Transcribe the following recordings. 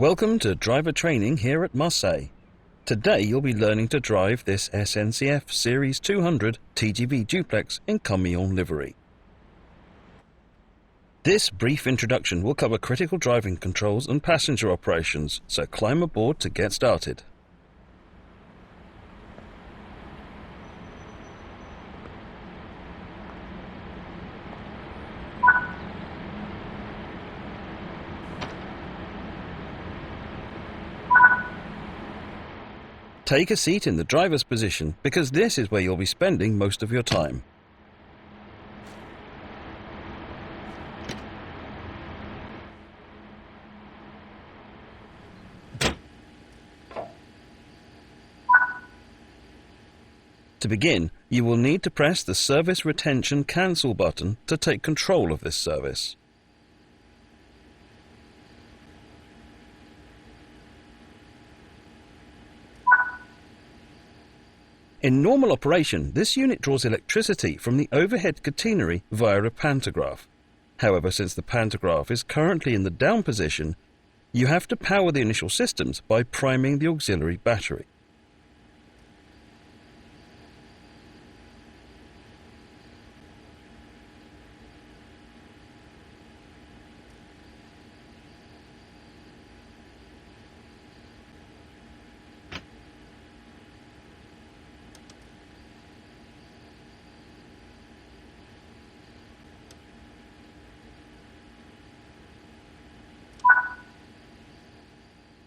Welcome to driver training here at Marseille. Today you'll be learning to drive this SNCF Series 200 TGV Duplex in camion livery. This brief introduction will cover critical driving controls and passenger operations, so climb aboard to get started. Take a seat in the driver's position because this is where you'll be spending most of your time. To begin, you will need to press the Service Retention Cancel button to take control of this service. In normal operation, this unit draws electricity from the overhead catenary via a pantograph. However, since the pantograph is currently in the down position, you have to power the initial systems by priming the auxiliary battery.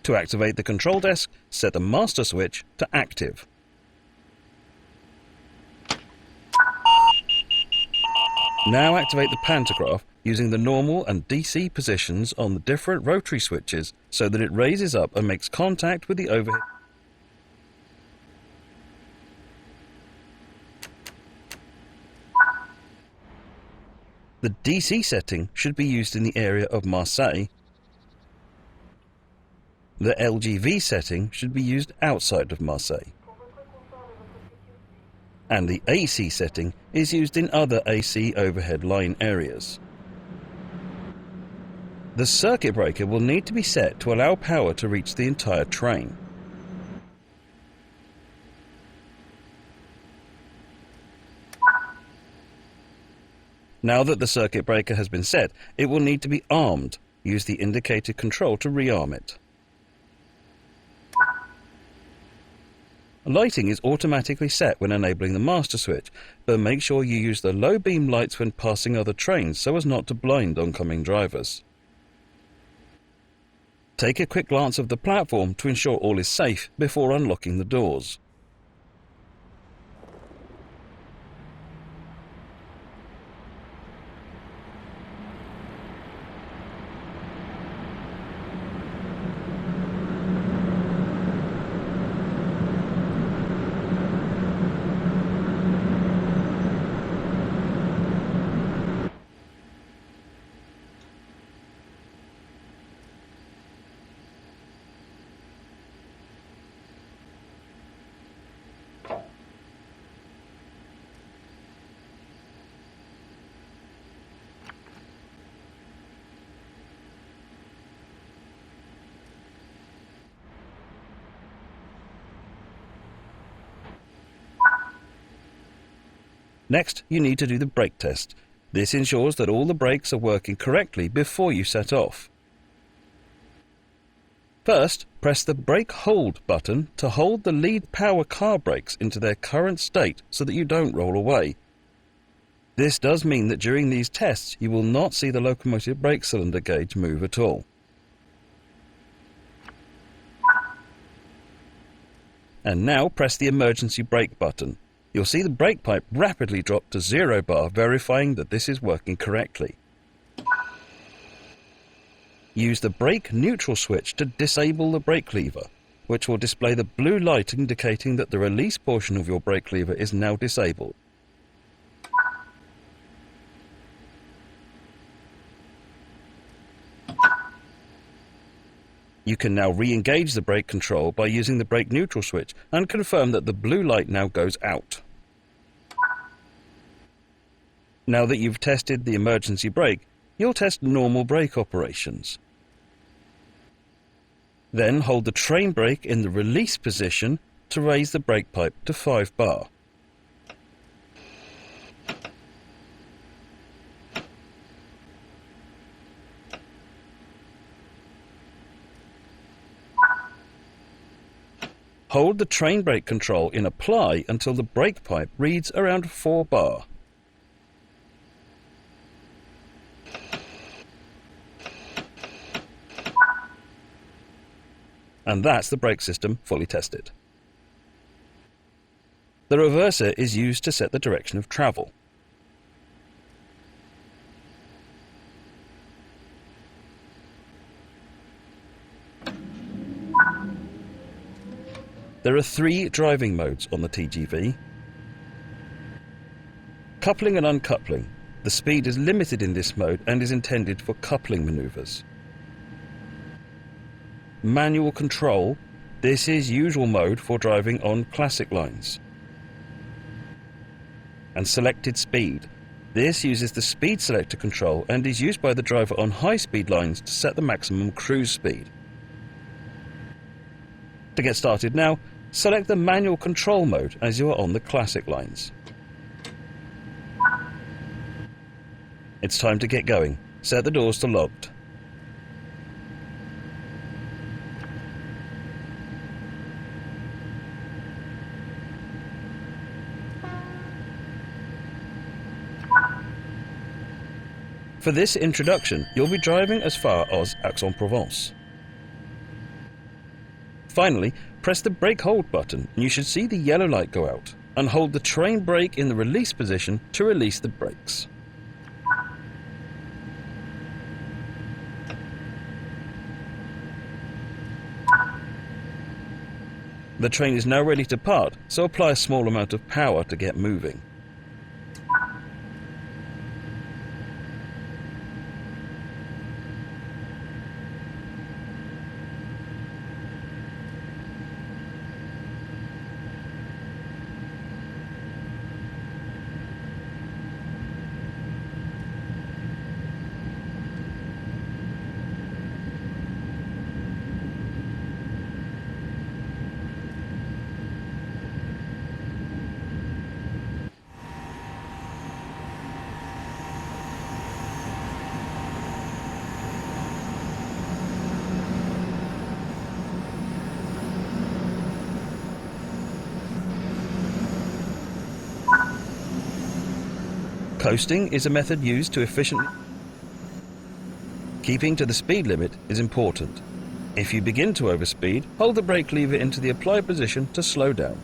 To activate the control desk, set the master switch to active. Now activate the pantograph using the normal and DC positions on the different rotary switches so that it raises up and makes contact with the overhead. The DC setting should be used in the area of Marseille. The LGV setting should be used outside of Marseille. And the AC setting is used in other AC overhead line areas. The circuit breaker will need to be set to allow power to reach the entire train. Now that the circuit breaker has been set, it will need to be armed. Use the indicated control to rearm it. Lighting is automatically set when enabling the master switch, but make sure you use the low beam lights when passing other trains so as not to blind oncoming drivers. Take a quick glance of the platform to ensure all is safe before unlocking the doors. Next, you need to do the brake test. This ensures that all the brakes are working correctly before you set off. First, press the brake hold button to hold the lead power car brakes into their current state so that you don't roll away. This does mean that during these tests you will not see the locomotive brake cylinder gauge move at all. And now press the emergency brake button. You'll see the brake pipe rapidly drop to 0 bar, verifying that this is working correctly. Use the brake neutral switch to disable the brake lever, which will display the blue light indicating that the release portion of your brake lever is now disabled. You can now re-engage the brake control by using the brake neutral switch and confirm that the blue light now goes out. Now that you've tested the emergency brake, you'll test normal brake operations. Then hold the train brake in the release position to raise the brake pipe to 5 bar. Hold the train brake control in apply until the brake pipe reads around 4 bar. And that's the brake system fully tested. The reverser is used to set the direction of travel. There are 3 driving modes on the TGV. Coupling and uncoupling. The speed is limited in this mode and is intended for coupling manoeuvres. Manual control. This is usual mode for driving on classic lines. And selected speed. This uses the speed selector control and is used by the driver on high-speed lines to set the maximum cruise speed. To get started now, select the manual control mode as you are on the classic lines. It's time to get going. Set the doors to locked. For this introduction, you'll be driving as far as Aix-en-Provence. Finally, press the brake hold button and you should see the yellow light go out, and hold the train brake in the release position to release the brakes. The train is now ready to part, so apply a small amount of power to get moving. Coasting is a method used to efficiently. Keeping to the speed limit is important. If you begin to overspeed, hold the brake lever into the apply position to slow down.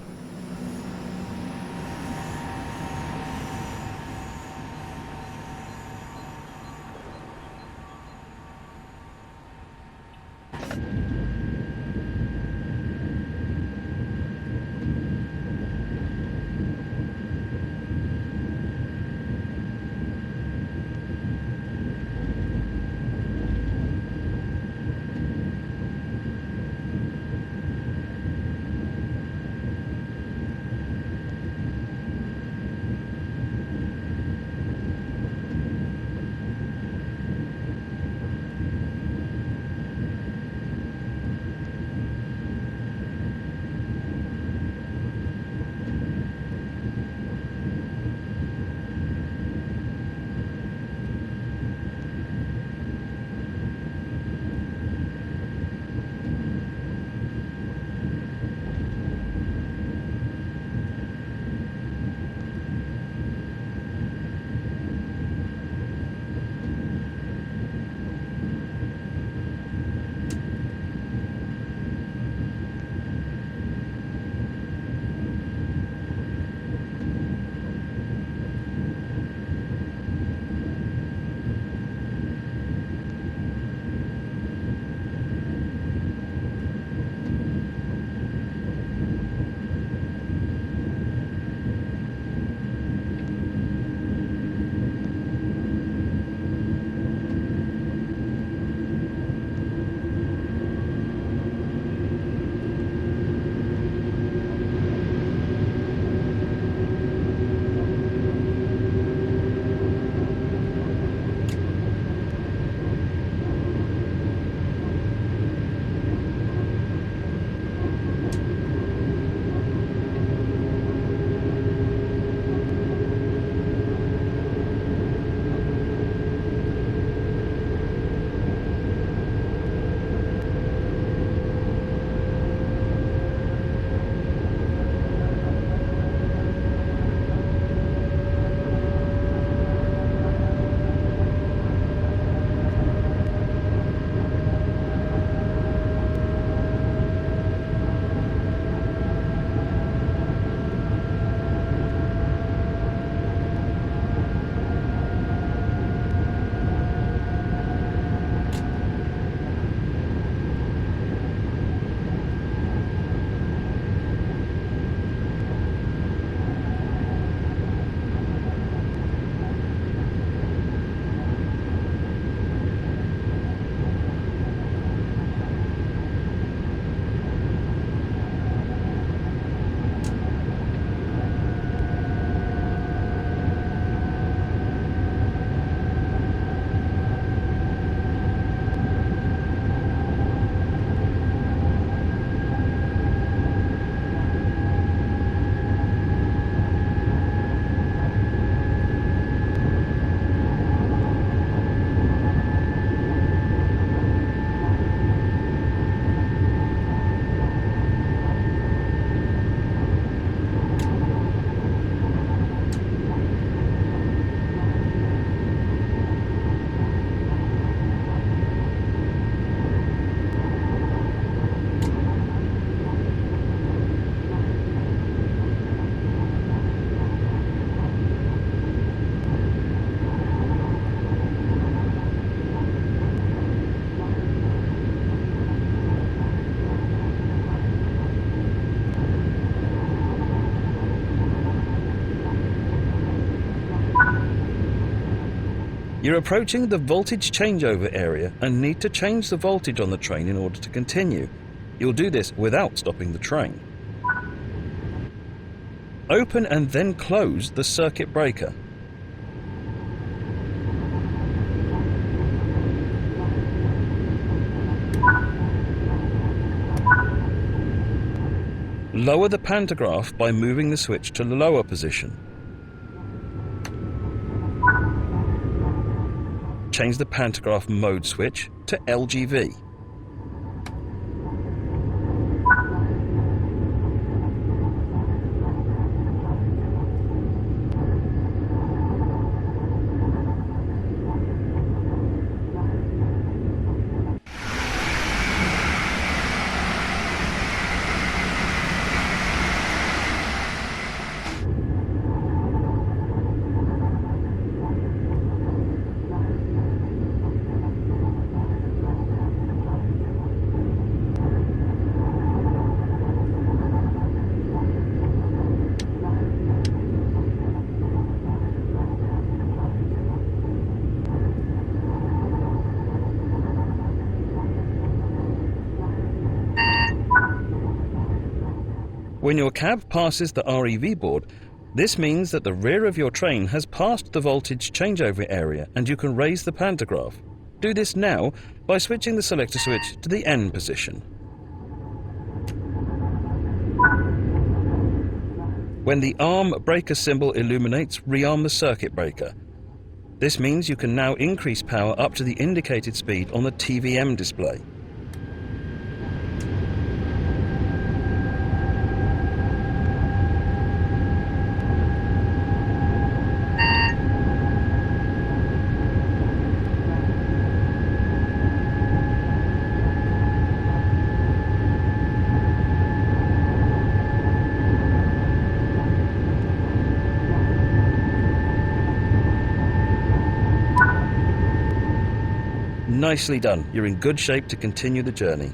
You're approaching the voltage changeover area and need to change the voltage on the train in order to continue. You'll do this without stopping the train. Open and then close the circuit breaker. Lower the pantograph by moving the switch to the lower position. Change the pantograph mode switch to LGV. When your cab passes the REV board, this means that the rear of your train has passed the voltage changeover area and you can raise the pantograph. Do this now by switching the selector switch to the N position. When the arm breaker symbol illuminates, rearm the circuit breaker. This means you can now increase power up to the indicated speed on the TVM display. Nicely done. You're in good shape to continue the journey.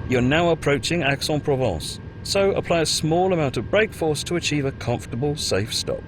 You're now approaching Aix-en-Provence, so apply a small amount of brake force to achieve a comfortable, safe stop.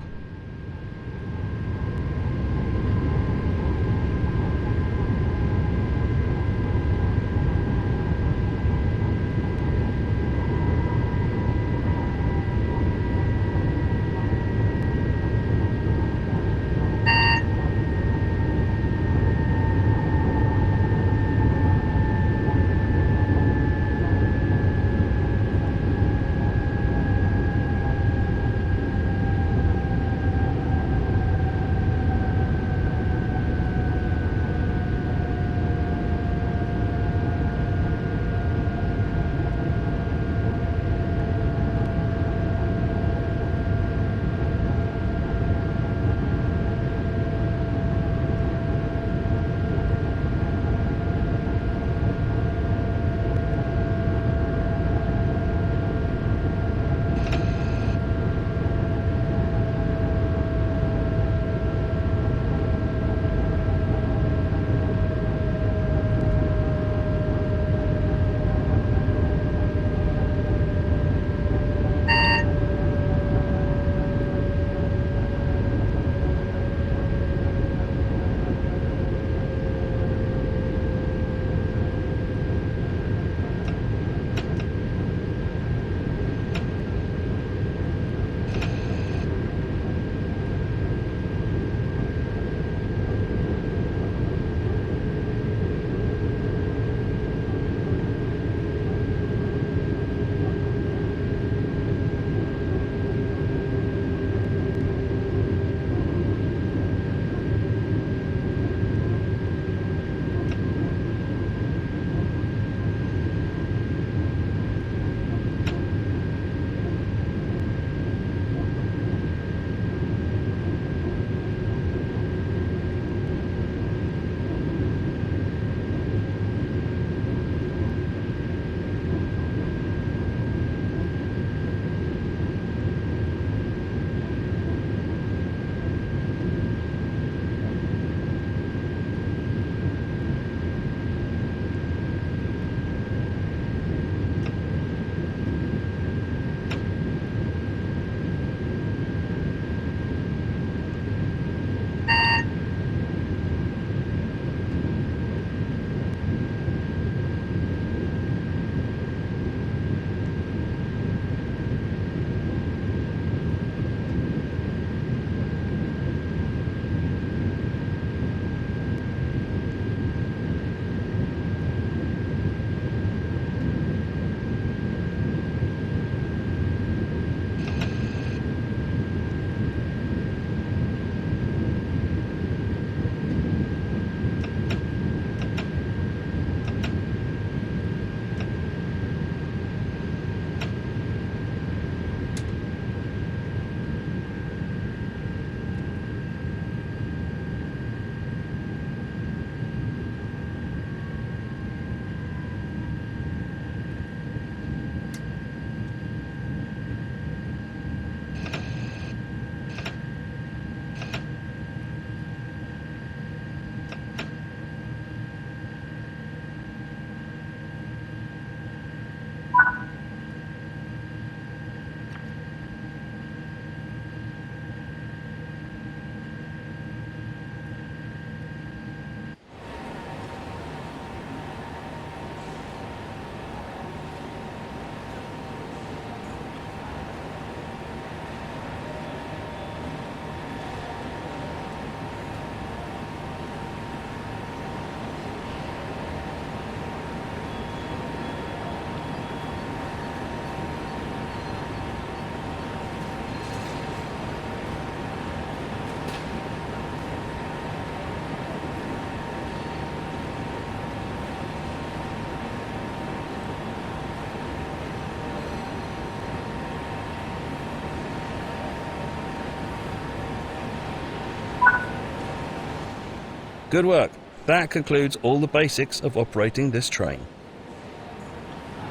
Good work. That concludes all the basics of operating this train.